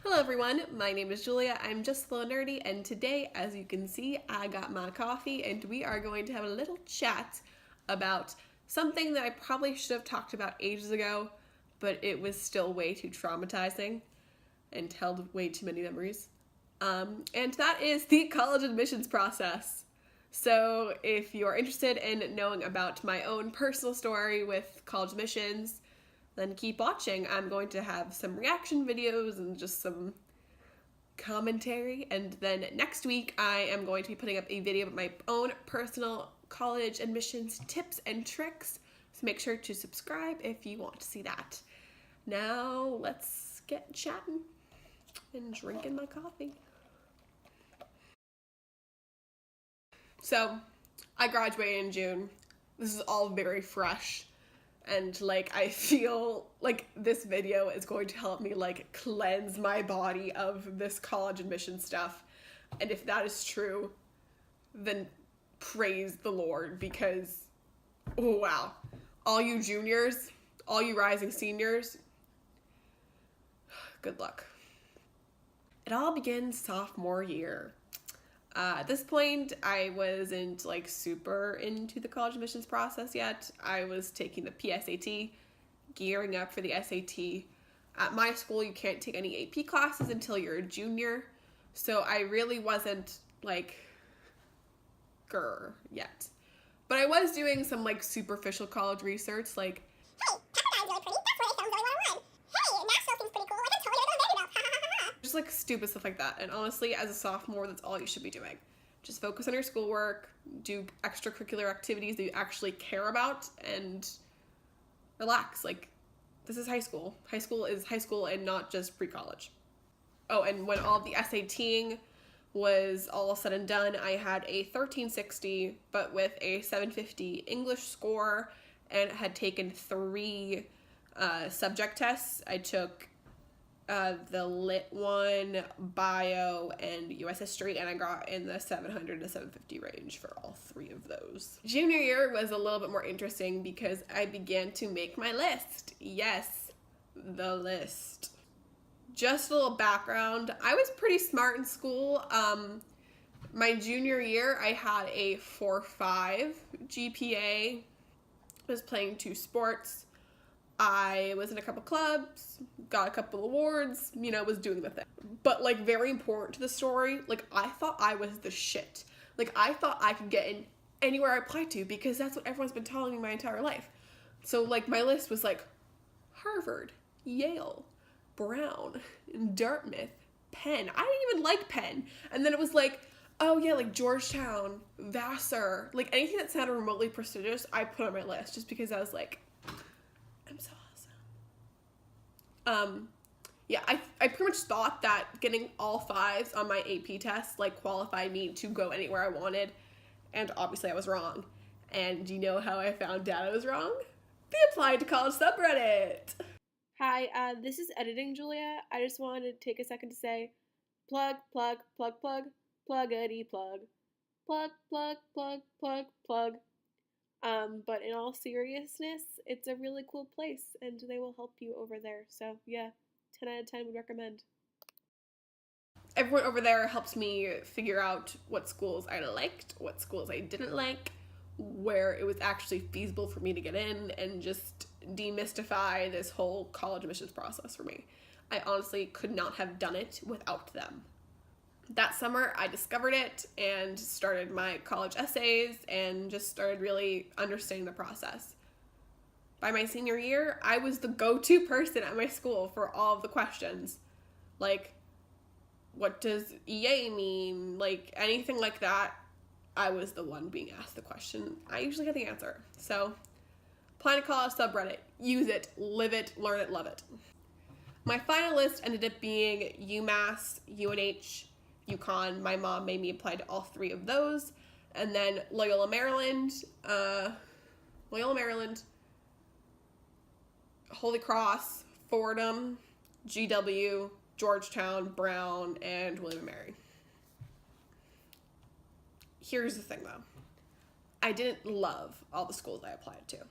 Hello everyone, my name is Julia. I'm just a little nerdy, and today, as you can see, I got my coffee and we are going to have a little chat about something that I probably should have talked about ages ago, but it was still way too traumatizing and held way too many memories. And that is the college admissions process. So if you're interested in knowing about my own personal story with college admissions, then keep watching. I'm going to have some reaction videos and just some commentary. And then next week, I am going to be putting up a video of my own personal college admissions tips and tricks. So make sure to subscribe if you want to see that. Now, let's get chatting and drinking my coffee. So, I graduated in June. This is all very fresh. And I feel like this video is going to help me cleanse my body of this college admission stuff. And if that is true, then praise the Lord, because oh wow, all you juniors, all you rising seniors, good luck. It all begins sophomore year. At this point, I wasn't super into the college admissions process yet. I was taking the PSAT, gearing up for the SAT. At my school, you can't take any AP classes until you're a junior, so I really wasn't grr yet. But I was doing some superficial college research, hey, Pepperdine's really pretty. That's what it sounds really 101. Hey, Nashville seems pretty cool. I can totally go to Vanderbilt. just stupid stuff like that. And honestly, as a sophomore, that's all you should be doing. Just focus on your schoolwork, do extracurricular activities that you actually care about, and relax. This is high school. High school is high school and not just pre-college. Oh, and when all the SATing was all said and done, I had a 1360, but with a 750 English score, and had taken 3 subject tests. I took the lit one, bio, and US history, and I got in the 700 to 750 range for all 3 of those. Junior year was a little bit more interesting because I began to make my list. Yes, the list. Just a little background, I was pretty smart in school. My junior year, I had a 4.5 GPA, was playing 2 sports, I was in a couple clubs, got a couple awards, was doing the thing. But very important to the story, I thought I was the shit. I thought I could get in anywhere I applied to because that's what everyone's been telling me my entire life. So my list was Harvard, Yale, Brown, Dartmouth, Penn. I didn't even like Penn. And then it was oh yeah, Georgetown, Vassar, anything that sounded remotely prestigious, I put on my list just because I was I'm so awesome. Yeah, I pretty much thought that getting all 5s on my AP test qualified me to go anywhere I wanted, and obviously I was wrong. And you know how I found out I was wrong? The Applied to College subreddit. Hi, this is Editing Julia. I just wanted to take a second to say plug, plug, plug, plug, pluggity plug. Plug, plug, plug, plug, plug. But in all seriousness, it's a really cool place, and they will help you over there. So yeah, 10 out of 10 would recommend. Everyone over there helps me figure out what schools I liked, what schools I didn't like, where it was actually feasible for me to get in, and just demystify this whole college admissions process for me. I honestly could not have done it without them. That summer, I discovered it and started my college essays and just started really understanding the process. By my senior year, I was the go-to person at my school for all of the questions. What does EA mean? Anything like that, I was the one being asked the question. I usually get the answer. So, Apply to College subreddit. Use it, live it, learn it, love it. My final list ended up being UMass, UNH, UConn. My mom made me apply to all 3 of those. And then Loyola Maryland, Holy Cross, Fordham, GW, Georgetown, Brown, and William & Mary. Here's the thing though. I didn't love all the schools I applied to.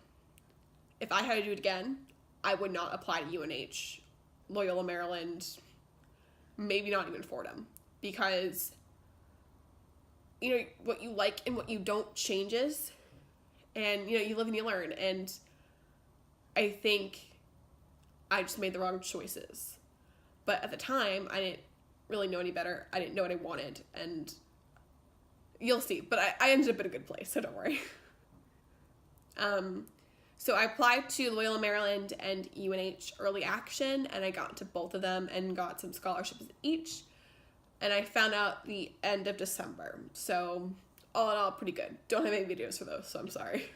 If I had to do it again, I would not apply to UNH, Loyola Maryland, maybe not even Fordham, because you know what you like and what you don't changes, and you know you live and you learn, and I think I just made the wrong choices. But at the time, I didn't really know any better. I didn't know what I wanted, and you'll see. But I ended up in a good place, so don't worry. So I applied to Loyola Maryland and UNH Early Action, and I got into both of them and got some scholarships each. And I found out the end of December. So all in all, pretty good. Don't have any videos for those, so I'm sorry.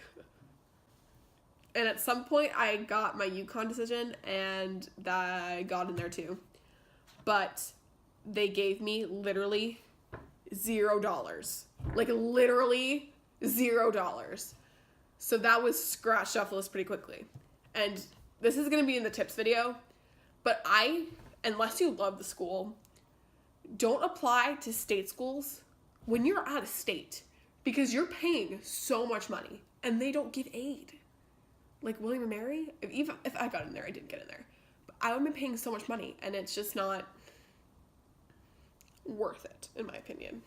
And at some point, I got my UConn decision, and I got in there too. But they gave me literally $0. Like literally $0. So that was scratched off the list pretty quickly. And this is going to be in the tips video, but unless you love the school, don't apply to state schools when you're out of state, because you're paying so much money and they don't give aid. Like William and Mary, even if I got in there, I didn't get in there. But I would have been paying so much money, and it's just not worth it, in my opinion.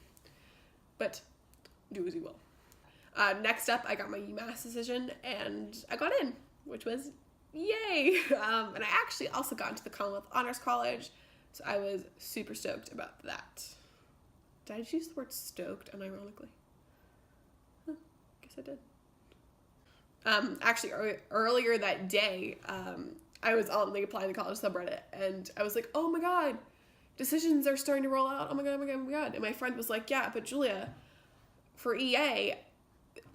But do as you will. Next up, I got my UMass decision, and I got in, which was yay! And I actually also got into the Commonwealth Honors College, so I was super stoked about that. Did I just use the word stoked unironically? Huh, guess I did. Actually, earlier that day, I was on the Apply to College subreddit, and I was like, oh my god, decisions are starting to roll out, oh my god, oh my god, oh my god. And my friend was like, yeah, but Julia, for EA,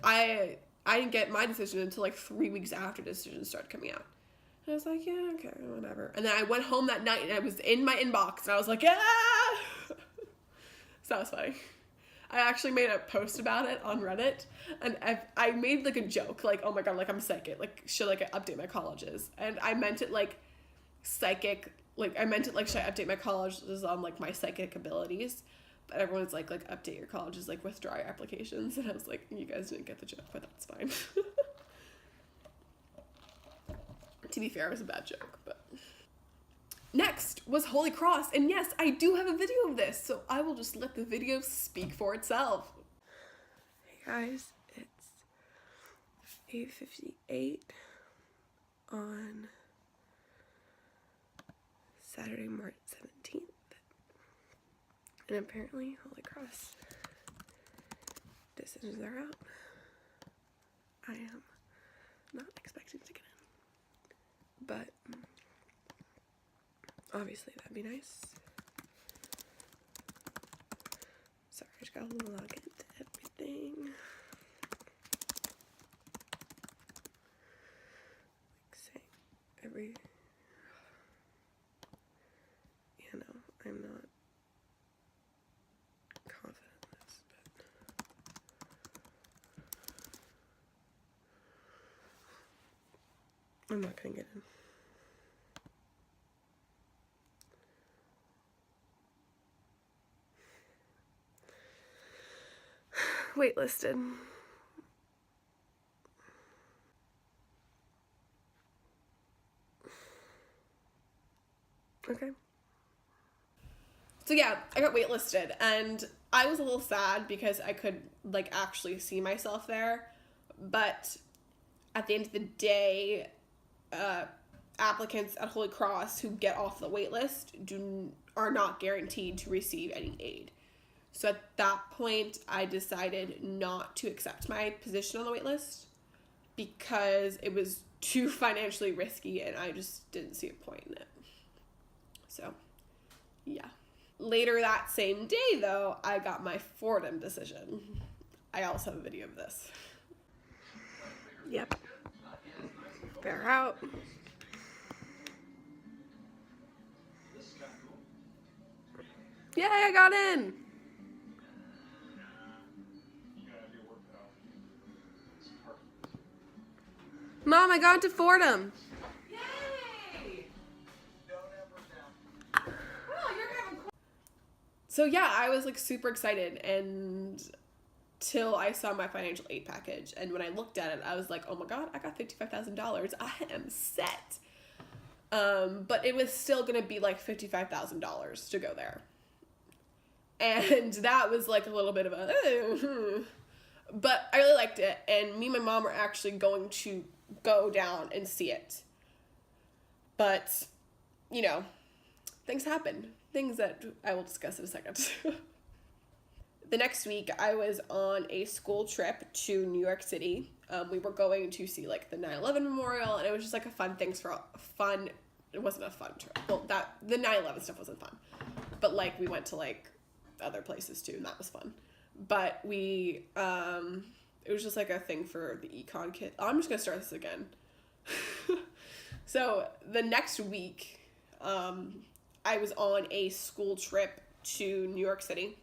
I didn't get my decision until like 3 weeks after decisions started coming out. And I was like, yeah, okay, whatever. And then I went home that night and I was in my inbox and I was like, yeah! So that was funny. I actually made a post about it on Reddit, and I made like a joke, like, oh my god, like I'm psychic, like should like I update my colleges? And I meant it like psychic, like I meant it like should I update my colleges on like my psychic abilities? But everyone's like update your colleges, like withdraw your applications. And I was like, you guys didn't get the joke, but that's fine. To be fair, it was a bad joke, but. Next was Holy Cross, and yes, I do have a video of this, so I will just let the video speak for itself. Hey guys, it's 8:58 on Saturday, March 17th. And apparently, Holy Cross decisions are out. I am not expecting to get in, but obviously that'd be nice. Sorry, I just gotta log into everything. Like saying every, you know, I'm not confident in this, but I'm not gonna get in. Waitlisted. Okay. So yeah, I got waitlisted, and I was a little sad because I could like actually see myself there, but at the end of the day, applicants at Holy Cross who get off the waitlist are not guaranteed to receive any aid. So at that point, I decided not to accept my position on the waitlist because it was too financially risky and I just didn't see a point in it. So, yeah. Later that same day, though, I got my Fordham decision. I also have a video of this. Yep. Bear out. Yay, I got in! Mom, I got into Fordham. Yay! So yeah, I was like super excited until I saw my financial aid package. And when I looked at it, I was like, oh my god, I got $55,000. I am set. But it was still going to be like $55,000 to go there. And that was like a little bit of a, but I really liked it. And me and my mom were actually going to go down and see it. But, you know, things happen. Things that I will discuss in a second. The next week, I was on a school trip to New York City. We were going to see, like, the 9/11 memorial, and it was just, like, a fun things for fun. It wasn't a fun trip. Well, the 9/11 stuff wasn't fun. But, like, we went to, like, other places, too, and that was fun. But we, it was just, like, a thing for the econ kid. Oh, I'm just gonna start this again. So, the next week, I was on a school trip to New York City.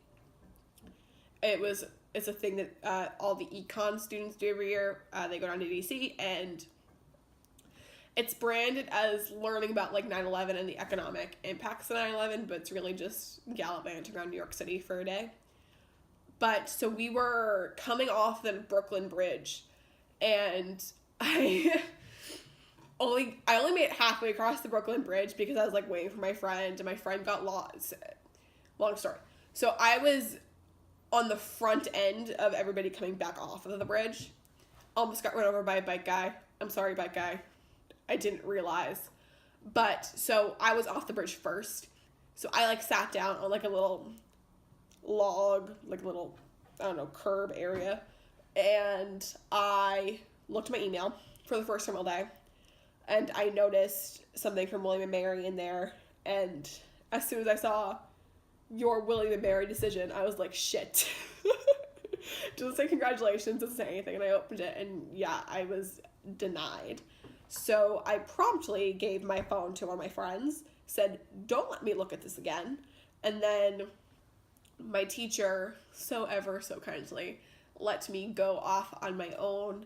It's a thing that all the econ students do every year. They go down to DC, and it's branded as learning about like 9/11 and the economic impacts of 9/11, but it's really just gallivanting around New York City for a day. But so we were coming off the Brooklyn Bridge, and I only made it halfway across the Brooklyn Bridge because I was like waiting for my friend, and my friend got lost. Long story. So I was on the front end of everybody coming back off of the bridge. Almost got run over by a bike guy. I'm sorry, bike guy. I didn't realize. But, so I was off the bridge first. So I, like, sat down on, like, a little log, like a little, I don't know, curb area. And I looked at my email for the first time all day. And I noticed something from William & Mary in there. And as soon as I saw your William & Mary decision, I was like, shit. Doesn't say congratulations, doesn't say anything. And I opened it, and yeah, I was denied. So I promptly gave my phone to one of my friends, said, don't let me look at this again. And then my teacher, so ever so kindly, let me go off on my own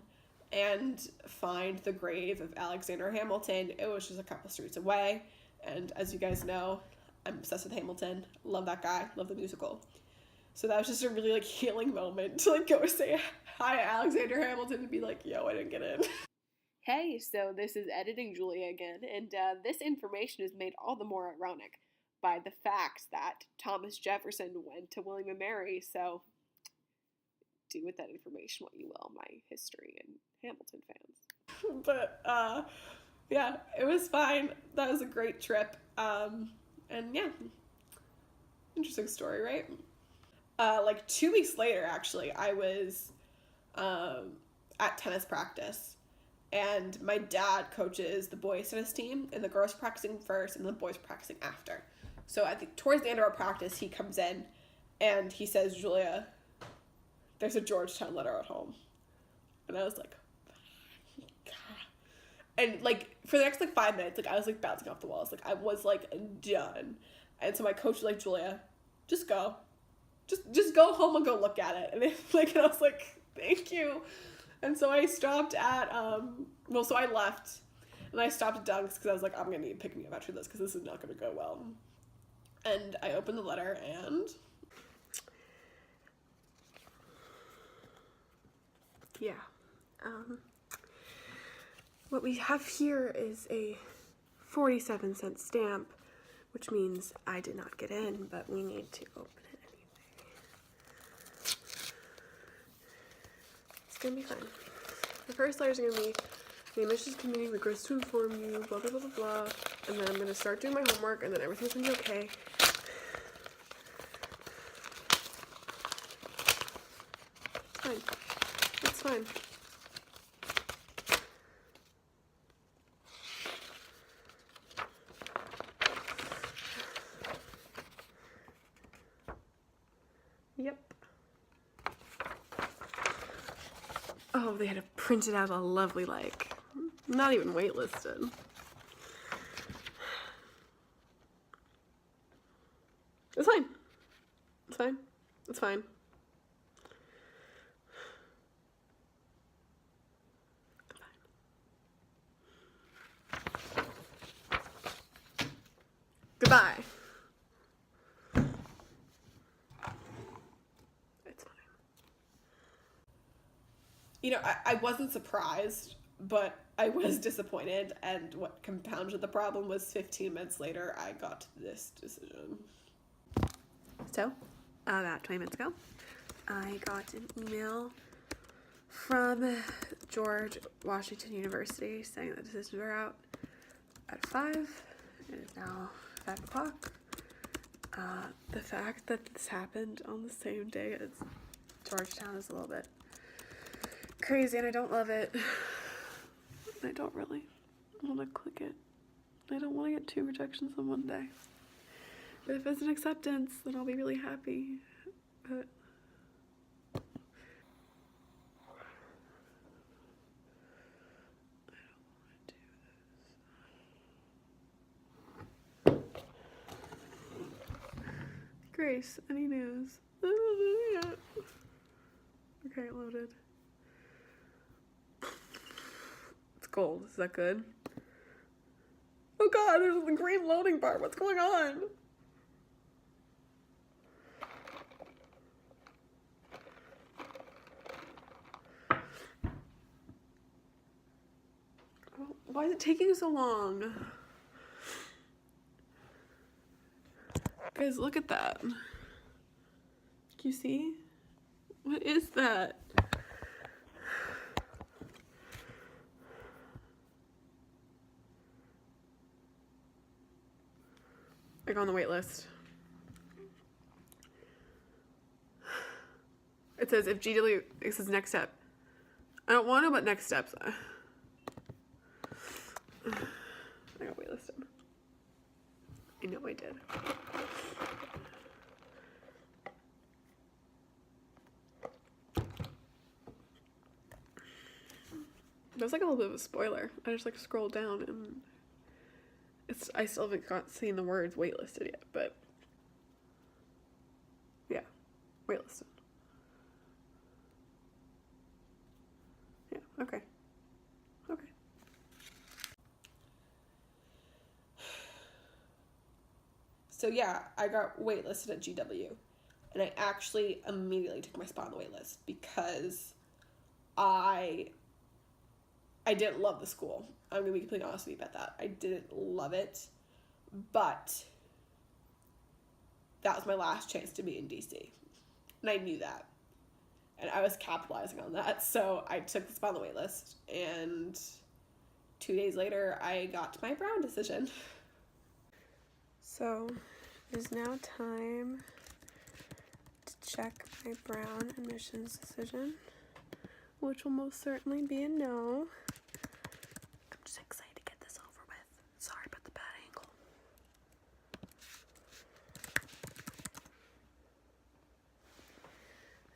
and find the grave of Alexander Hamilton. It was just a couple streets away. And as you guys know, I'm obsessed with Hamilton. Love that guy. Love the musical. So that was just a really, like, healing moment to, like, go say hi to Alexander Hamilton and be like, yo, I didn't get in. Hey, so this is Editing Julia again, and this information is made all the more ironic by the fact that Thomas Jefferson went to William & Mary, so do with that information what you will, my history and Hamilton fans. But, yeah, it was fine. That was a great trip. And yeah, interesting story, right? Like 2 weeks later, actually, I was at tennis practice, and my dad coaches the boys tennis team, and the girls practicing first, and the boys practicing after. So I think towards the end of our practice, he comes in, and he says, Julia, there's a Georgetown letter at home. And I was like, and, like, for the next, like, 5 minutes, like, I was, like, bouncing off the walls. Like, I was, like, done. And so my coach was like, Julia, just go. Just go home and go look at it. And, and I was like, thank you. And so I stopped at, so I left. And I stopped at Dunk's because I was like, I'm going to need to pick me up after this because this is not going to go well. And I opened the letter, and yeah. What we have here is a 47-cent stamp, which means I did not get in, but we need to open it anyway. It's gonna be fun. The first letter is gonna be, the admissions committee regrets to inform you, blah, blah, blah, blah, blah. And then I'm gonna start doing my homework, and then everything's gonna be okay. It's fine. It's fine. Yep. Oh, they had it printed out a lovely, like, not even waitlisted. It's fine. It's fine. It's fine. Goodbye. It's fine. You know, I wasn't surprised, but I was disappointed, and what compounded the problem was 15 minutes later, I got this decision. So, about 20 minutes ago, I got an email from George Washington University saying that decisions are out at 5. It is now 5 o'clock. The fact that this happened on the same day as Georgetown is a little bit crazy, and I don't love it. I don't really want to click it. I don't want to get 2 rejections in one day. But if it's an acceptance, then I'll be really happy. But Grace, any news? I don't know yet. Okay, loaded. It's gold. Is that good? Oh god, there's the green loading bar. What's going on? Why is it taking so long? Guys, look at that. Can you see? What is that? Like on the wait list. It says if GW, it says next step. I don't want to know what next steps are. I got waitlisted. I know I did. That was like a little bit of a spoiler. I just like scrolled down and I still haven't seen the words waitlisted yet, but yeah, waitlisted. Yeah, okay. Okay. So yeah, I got waitlisted at GW, and I actually immediately took my spot on the waitlist because I didn't love the school. I'm gonna be completely honest with you about that. I didn't love it, but that was my last chance to be in DC, and I knew that, and I was capitalizing on that. So I took the spot on the waitlist, and 2 days later, I got my Brown decision. So it is now time to check my Brown admissions decision, which will most certainly be a no. I'm just excited to get this over with. Sorry about the bad angle.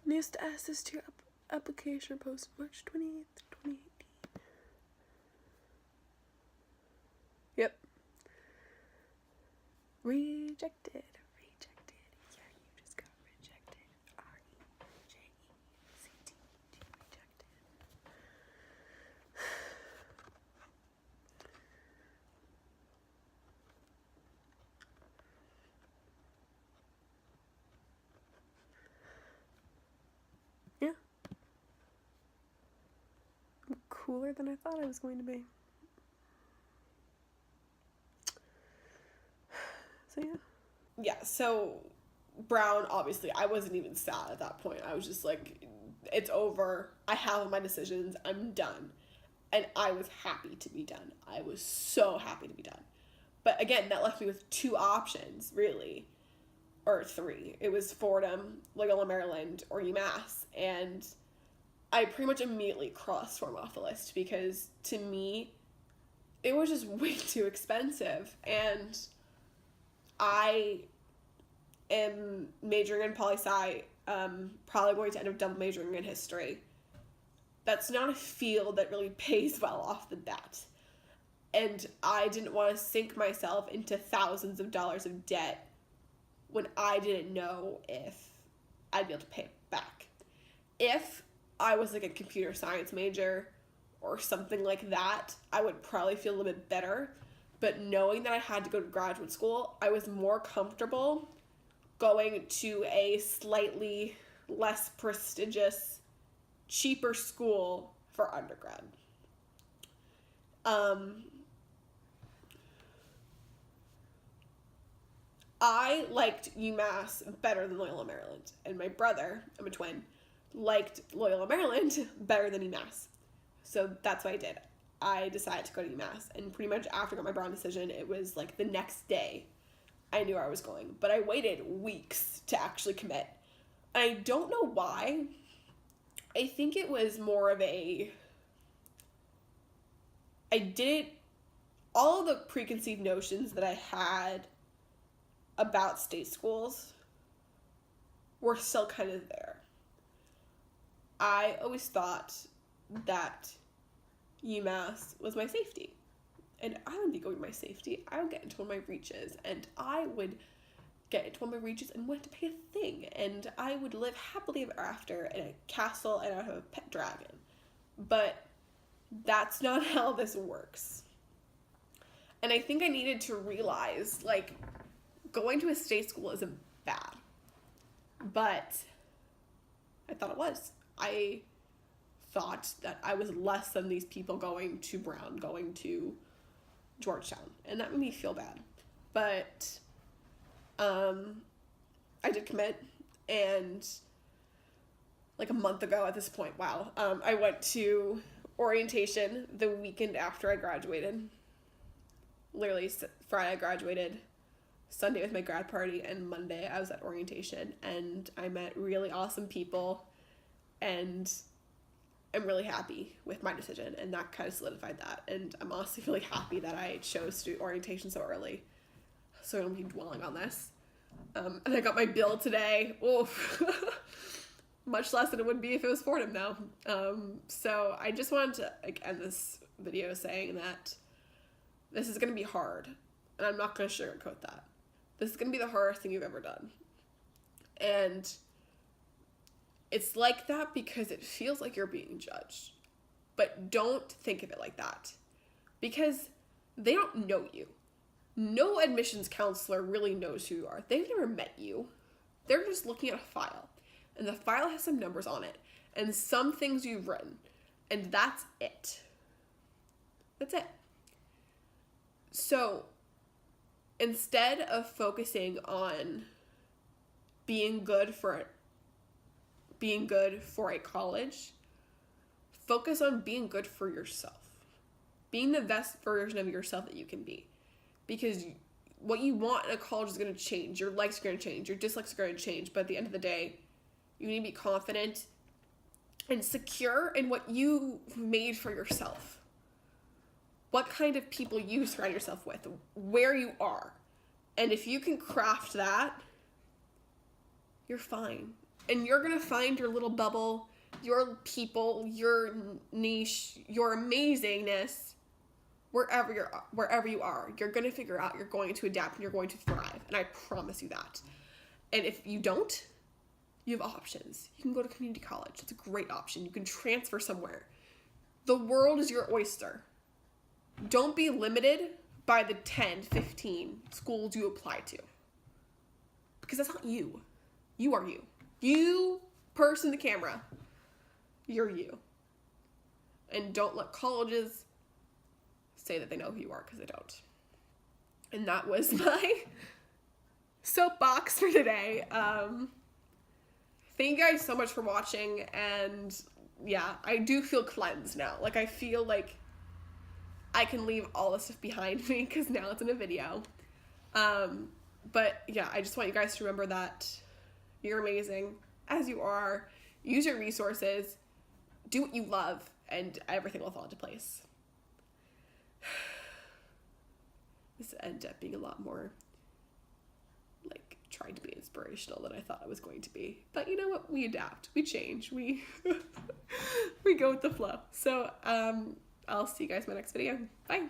New status to your application posted March 28th, 2018. Yep. Rejected. Yeah, you just got rejected. REJECT. Rejected. Yeah. I'm cooler than I thought I was going to be. So yeah. Yeah, so Brown, obviously, I wasn't even sad at that point. I was just like, it's over. I have my decisions. I'm done. And I was happy to be done. I was so happy to be done. But again, that left me with 2 options, really. Or 3. It was Fordham, Loyola Maryland, or UMass. And I pretty much immediately crossed Fordham off the list because, to me, it was just way too expensive. And I am majoring in poli-sci, probably going to end up double majoring in history. That's not a field that really pays well off the bat. And I didn't want to sink myself into thousands of dollars of debt when I didn't know if I'd be able to pay it back. If I was like a computer science major or something like that, I would probably feel a little bit better. But knowing that I had to go to graduate school, I was more comfortable going to a slightly less prestigious, cheaper school for undergrad. I liked UMass better than Loyola Maryland, and my brother, I'm a twin, liked Loyola Maryland better than UMass. So that's what I did. I decided to go to UMass, and pretty much after I got my Brown decision, it was like the next day I knew where I was going. But I waited weeks to actually commit. And I don't know why. I think it was more of I didn't, all of the preconceived notions that I had about state schools were still kind of there. I always thought that UMass was my safety. And I wouldn't be going to my safety. I would get into one of my reaches, and I would get into one of my reaches and wouldn't have to pay a thing. And I would live happily ever after in a castle, and I would have a pet dragon. But that's not how this works. And I think I needed to realize, like, going to a state school isn't bad. But I thought it was. I thought that I was less than these people going to Brown, going to Georgetown. And that made me feel bad. But I did commit, and like a month ago at this point, wow, I went to orientation the weekend after I graduated. Literally Friday I graduated, Sunday was my grad party, and Monday I was at orientation, and I met really awesome people, and I'm really happy with my decision, and that kind of solidified that. And I'm honestly really happy that I chose to do orientation so early, so I don't be dwelling on this. And I got my bill today. Oof. Much less than it would be if it was Fordham now. So I just wanted to end this video saying that this is going to be hard, and I'm not going to sugarcoat that. This is going to be the hardest thing you've ever done. And it's like that because it feels like you're being judged. But don't think of it like that, because they don't know you. No admissions counselor really knows who you are. They've never met you. They're just looking at a file, and the file has some numbers on it and some things you've written, and that's it. That's it. So instead of focusing on being good for a college, focus on being good for yourself. Being the best version of yourself that you can be. Because what you want in a college is going to change. Your likes are going to change. Your dislikes are going to change. But at the end of the day, you need to be confident and secure in what you made for yourself. What kind of people you surround yourself with. Where you are. And if you can craft that, you're fine. And you're going to find your little bubble, your people, your niche, your amazingness, wherever you are. You're going to figure out, you're going to adapt, and you're going to thrive. And I promise you that. And if you don't, you have options. You can go to community college. That's a great option. You can transfer somewhere. The world is your oyster. Don't be limited by the 10, 15 schools you apply to. Because that's not you. You are you. You, person, the camera. You're you. And don't let colleges say that they know who you are, because they don't. And that was my soapbox for today. Thank you guys so much for watching, and yeah, I do feel cleansed now. Like, I feel like I can leave all this stuff behind me because now it's in a video. But yeah, I just want you guys to remember that you're amazing as you are. Use your resources, do what you love, and everything will fall into place. This ended up being a lot more like trying to be inspirational than I thought I was going to be. But you know what? We adapt. We change. We we go with the flow. So I'll see you guys in my next video. Bye.